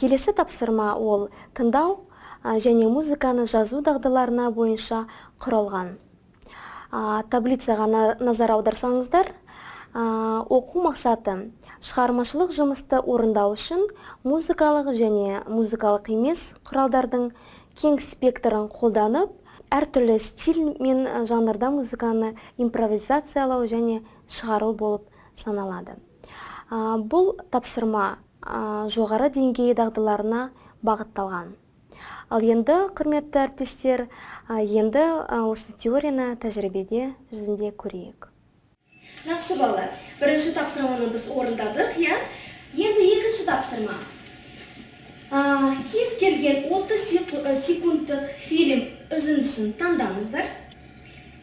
Келесі тапсырма ол тыңдау және музыканы жазу дағдыларына бойынша құралған. Таблицаға назар аударсаңыздар, оқу мақсаты шығармашылық жұмысты орындау үшін музыкалық және музыкалық емес құралдардың кең спектрін қолданып, әртүрлі стиль мен жанрда музыканы импровизациялау және шығару болып саналады. Бұл тапсырма жоғары деңгей дағдыларына бағытталған. Ал енді, құрметті әріптестер, енді осы теорияны тәжірибеде жүзінде көрейік. Жақсы балалар, бірінші тапсырманы біз орындадық, енді екінші тапсырма. Кез келген 30 секундтық фильм үзіндісін таңдаңыздар.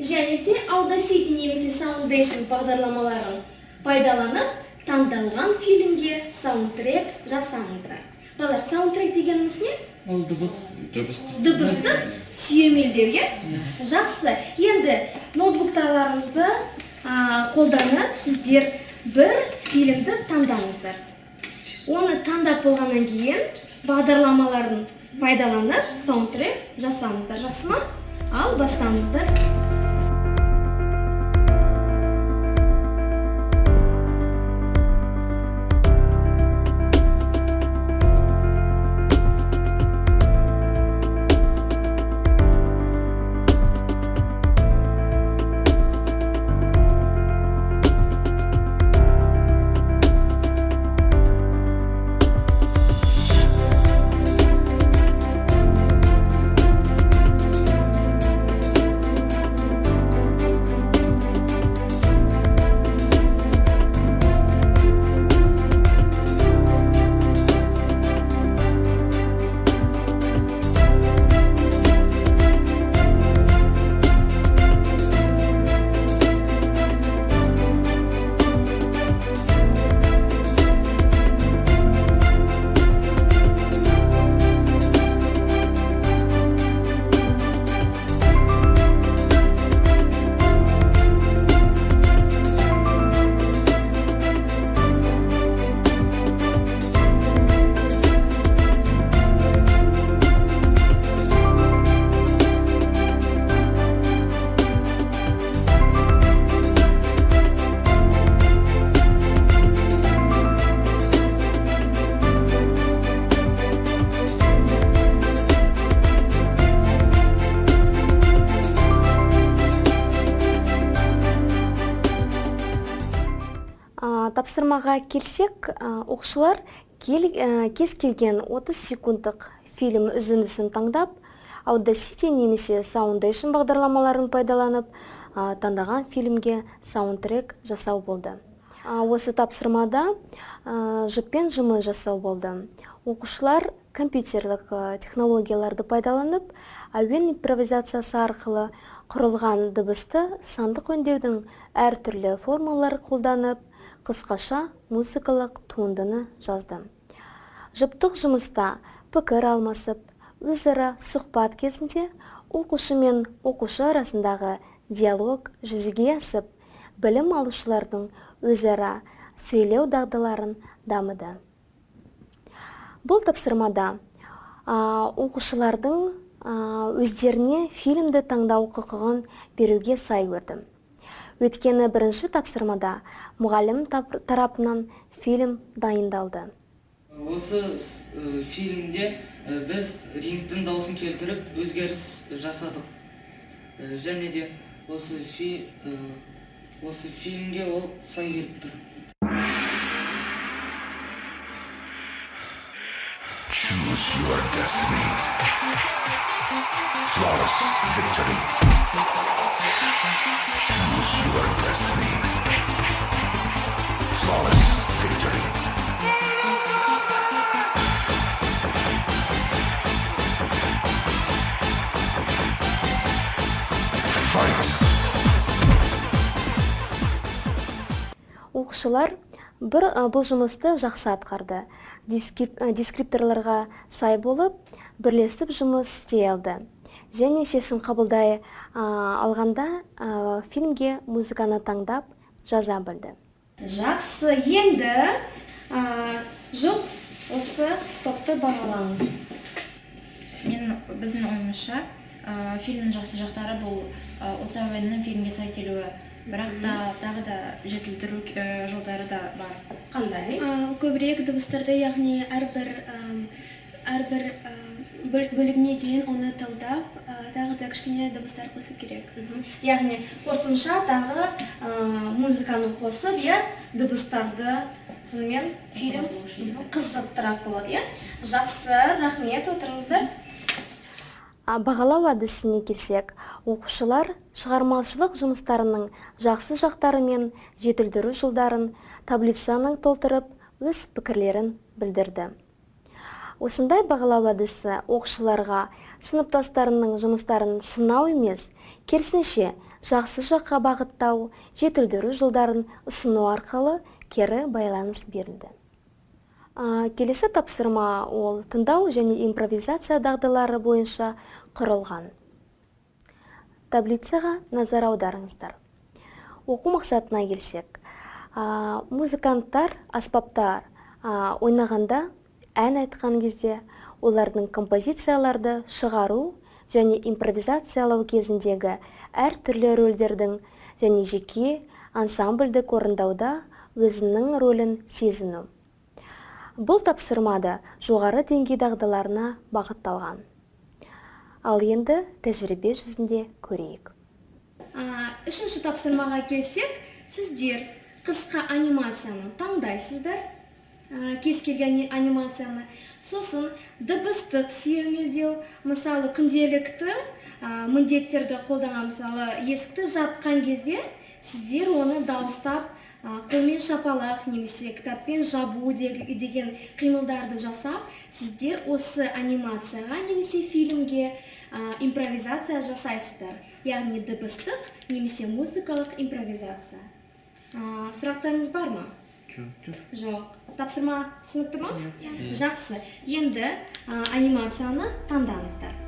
Және де Audacity немесе Soundation бағдарламаларын пайдаланып, таңдалған фильмге саундтрек жасаңыздар. Балалар, саундтрек дегеніміз не? Ол дыбыс. Дыбысты сүйемелдеу, Жақсы. Енді ноутбуктарыңызды қолданып, сіздер бір фильмді таңдаңыздар. Оны таңдап болғаннан кейін бағдарламаларын пайдаланып, саундтрек жасаңыздар. Жақсы ма? Ал бастаңыздар. Тапсырмаға келсек, оқушылар кез келген 30 секундтық фильм үзіндісін таңдап, Audacity немесе Soundation бағдарламаларын пайдаланып, таңдаған фильмге саундтрек жасау болды. Осы тапсырмада жұппен жұмыс жасау болды. Оқушылар компьютерлік технологияларды пайдаланып, әуен импровизациясы арқылы құрылған дыбысты сандық өңдеудің әртүрлі формалары қолданып, қысқаша музыкалық туындыны жазды. Жұптық жұмыста пікір алмасып, өзара сұхбат кезінде оқушы мен оқушы арасындағы диалог жүзеге асып, білім алушылардың өзара сөйлеу дағдыларын дамыды. Бұл тапсырмада оқушылардың өздеріне фильмді таңдау құқығын беруге сай көрді. Өйткені бірінші тапсырмада мұғалім тарапынан фильм дайындалды. Осы фильмде біз рингтің дауысын келтіріп, өзгеріс жасадық. Және де осы фильмге ол сай келіп тұр. Choose your destiny. Flawless victory. Choose your destiny. Flawless victory. Fight. Оқушылар бұл жұмысты жақсы атқарды. Дескрипторларға сай болып, бірлесіп жұмыс істей алды. Және шешім қабылдай алғанда фильмге музыканы таңдап жаза білді. Жақсы, енді жұп Осы топты бағалаңыз. Біздің ойымызша фильмнің жақсы жақтары бұл осы әуеннің фильмге сай келуі, бірақ та тағы да жетілдіру жолдары да бар. Қандай? Көбірек дыбыстарды, яғни әрбір бөлігіне дейін оны талдап, тағы да кішкене дыбыстар қосу керек. Яғни қосымша тағы музыканы қосып, дыбыстарды, сонымен фильм қызықтырақ болады. Жақсы, рахмет, отырыңыздар. Бағалау әдісіне келсек, оқушылар шығармашылық жұмыстарының жақсы жақтары мен жетілдіру жолдарын таблицаның толтырып, өз пікірлерін білдірді. Осындай бағалау әдісі оқушыларға сыныптастарының жұмыстарын сынау емес, керісінше жақсы жаққа бағыттау, жетілдіру жолдарын ұсыну арқылы кері байланыс берілді. Келесі тапсырма ол тыңдау және импровизация дағдылары бойынша құрылған. Таблицаға назар аударыңыздар. Оқу мақсатына келсек, музыканттар, аспаптар ойнағанда, ән айтқан кезде, олардың композицияларды шығару және импровизациялау кезіндегі әр түрлі рөлдердің және жеке ансамбльдік орындауда өзінің рөлін сезіну. Бұл тапсырмада жоғары деңгей дағдыларына бағытталған. Ал енді тәжірибе жүзінде көрейік. Үшінші тапсырмаға келсек, сіздер қысқа анимацияны таңдайсыздар, кез келген анимацияны. Сосын дыбыстық сүйемелдеу, мысалы күнделікті міндеттерді қолданған, мысалы есікті жапқан кезде сіздер оны дауыстап, қолмен шапалақ немесе кітаппен жабу деген қимылдарды жасап, сіздер осы анимацияға немесе фильмге импровизация жасайсыздар. Яғни дыбыстық немесе музыкалық импровизация. Сұрақтарыңыз бар ма? Жоқ. Тапсырма түсінікті ма? Жақсы. Енді анимацияны таңдаңыздар.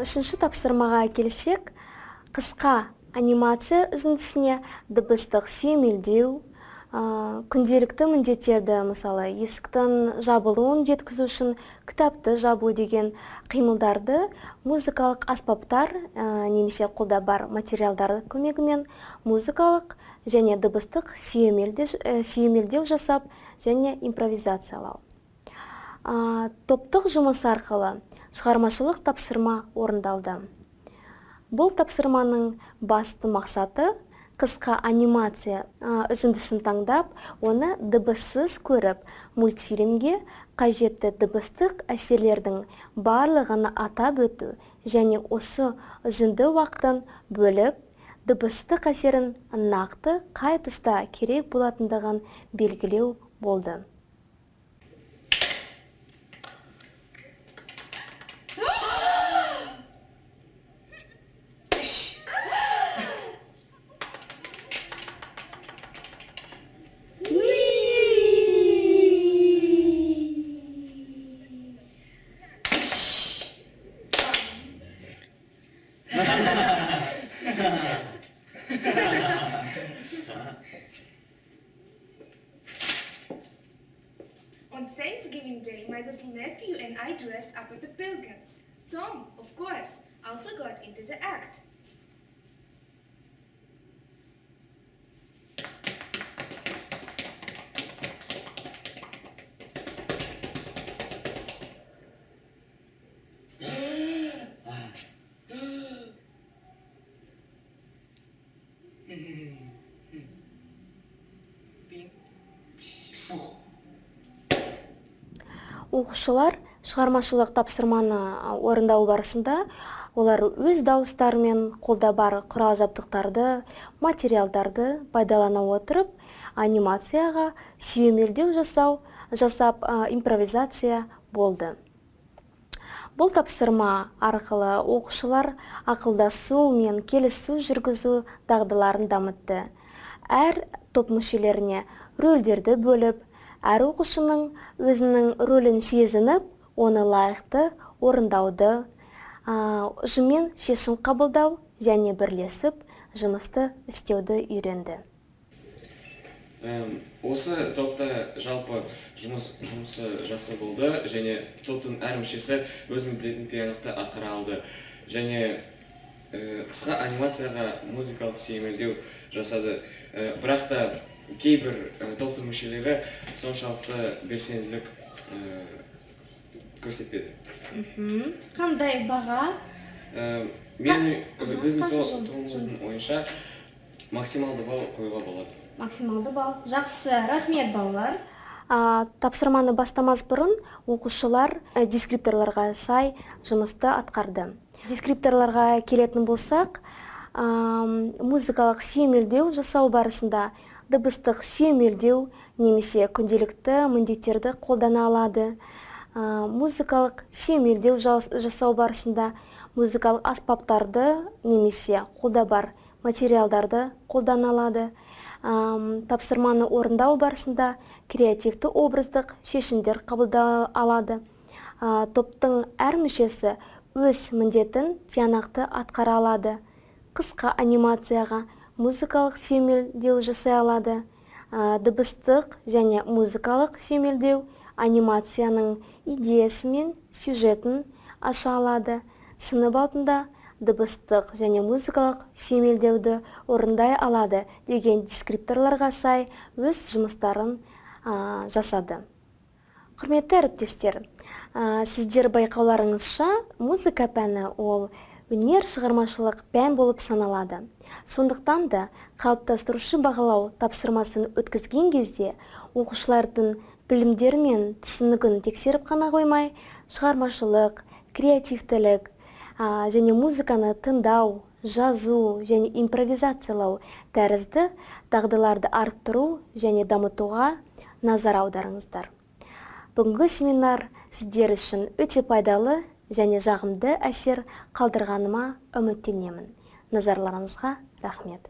Үшінші тапсырмаға келсек, қысқа анимация үзіндісіне дыбыстық сүйемелдеу, күнделікті міндеттерді, мысалы, есіктің жабылуын жеткізу үшін кітапты жабу деген қимылдарды музыкалық аспаптар немесе қолда бар материалдар көмегімен музыкалық және дыбыстық сүйемелдеу жасап және импровизациялау. Топтық жұмыс арқылы шығармашылық тапсырма орындалды. Бұл тапсырманың басты мақсаты қысқа анимация үзіндісін таңдап, оны дыбыссыз көріп, мультфильмге қажетті дыбыстық әсерлердің барлығын атап өту және осы үзінді уақытын бөліп, дыбыстық әсерін нақты қай тұста керек болатындығын белгілеу болды. On Thanksgiving Day, my little nephew and I dressed up as the pilgrims. Tom, of course, also got into the act. Оқушылар шығармашылық тапсырманы орындау барысында олар өз дауыстарымен қолда бар құрал жабдықтарды, материалдарды пайдалана отырып, анимацияға сүйемелдеу жасап импровизация болды. Бұл тапсырма арқылы оқушылар ақылдасу мен келісу жүргізу дағдыларын дамытты. Әр топ мүшелеріне рөлдерді бөліп, әр оқушының өзінің рөлін сезініп, оны лайықты орындауды, ұжыммен шешім қабылдау және бірлесіп жұмысты істеуді үйренді. Осы топта жалпы жұмысы жақсы болды, және топтың әр мүшесі өз міндетін тиянақты атқара алды. Және қысқа анимацияға музыкалық сүйемелдеу жасады. Бірақ та кейбір топтың мүшелері соншалықты белсенділік көрсетпеді. Қандай баға? Біздің тобымыздың ойынша максималды балл қоюға болады. Максималды балл. Жақсы, рахмет балалар. Тапсырманы бастамас бұрын оқушылар дескрипторларға сай жұмысты атқарды. Дескрипторларға келетін болсақ, музыкалық сүйемелдеу жасау барысында дыбыстық сүйемелдеу немесе күнделікті міндеттерді қолдана алады. Музыкалық сүйемелдеу жасау барысында музыкалық аспаптарды немесе қолда бар материалдарды қолдана алады. Тапсырманы орындау барысында креативті образдық шешімдер қабылдай алады. Топтың әр мүшесі өз міндетін тиянақты атқара алады. Қысқа анимацияға музыкалық сүйемелдеу жасай алады. Дыбыстық және музыкалық сүйемелдеу анимацияның идеясы мен сюжетін аша алады. Сынып алдында дыбыстық және музыкалық сүйемелдеуді орындай алады деген дескрипторларға сай өз жұмыстарын жасады. Құрметті әріптестер, сіздер байқауларыңызша музыка пәні ол өнер шығармашылық пән болып саналады. Сондықтан да қалыптастырушы бағалау тапсырмасын өткізген кезде оқушылардың білімдері мен түсінігін тексеріп қана қоймай, шығармашылық, креативтілік және музыканы тыңдау, жазу және импровизациялау тәрізді дағдыларды арттыру және дамытуға назар аударыңыздар. Бүгінгі семинар сіздер үшін өте пайдалы және жағымды әсер қалдырғаныма үміттенемін. Назарларыңызға рахмет.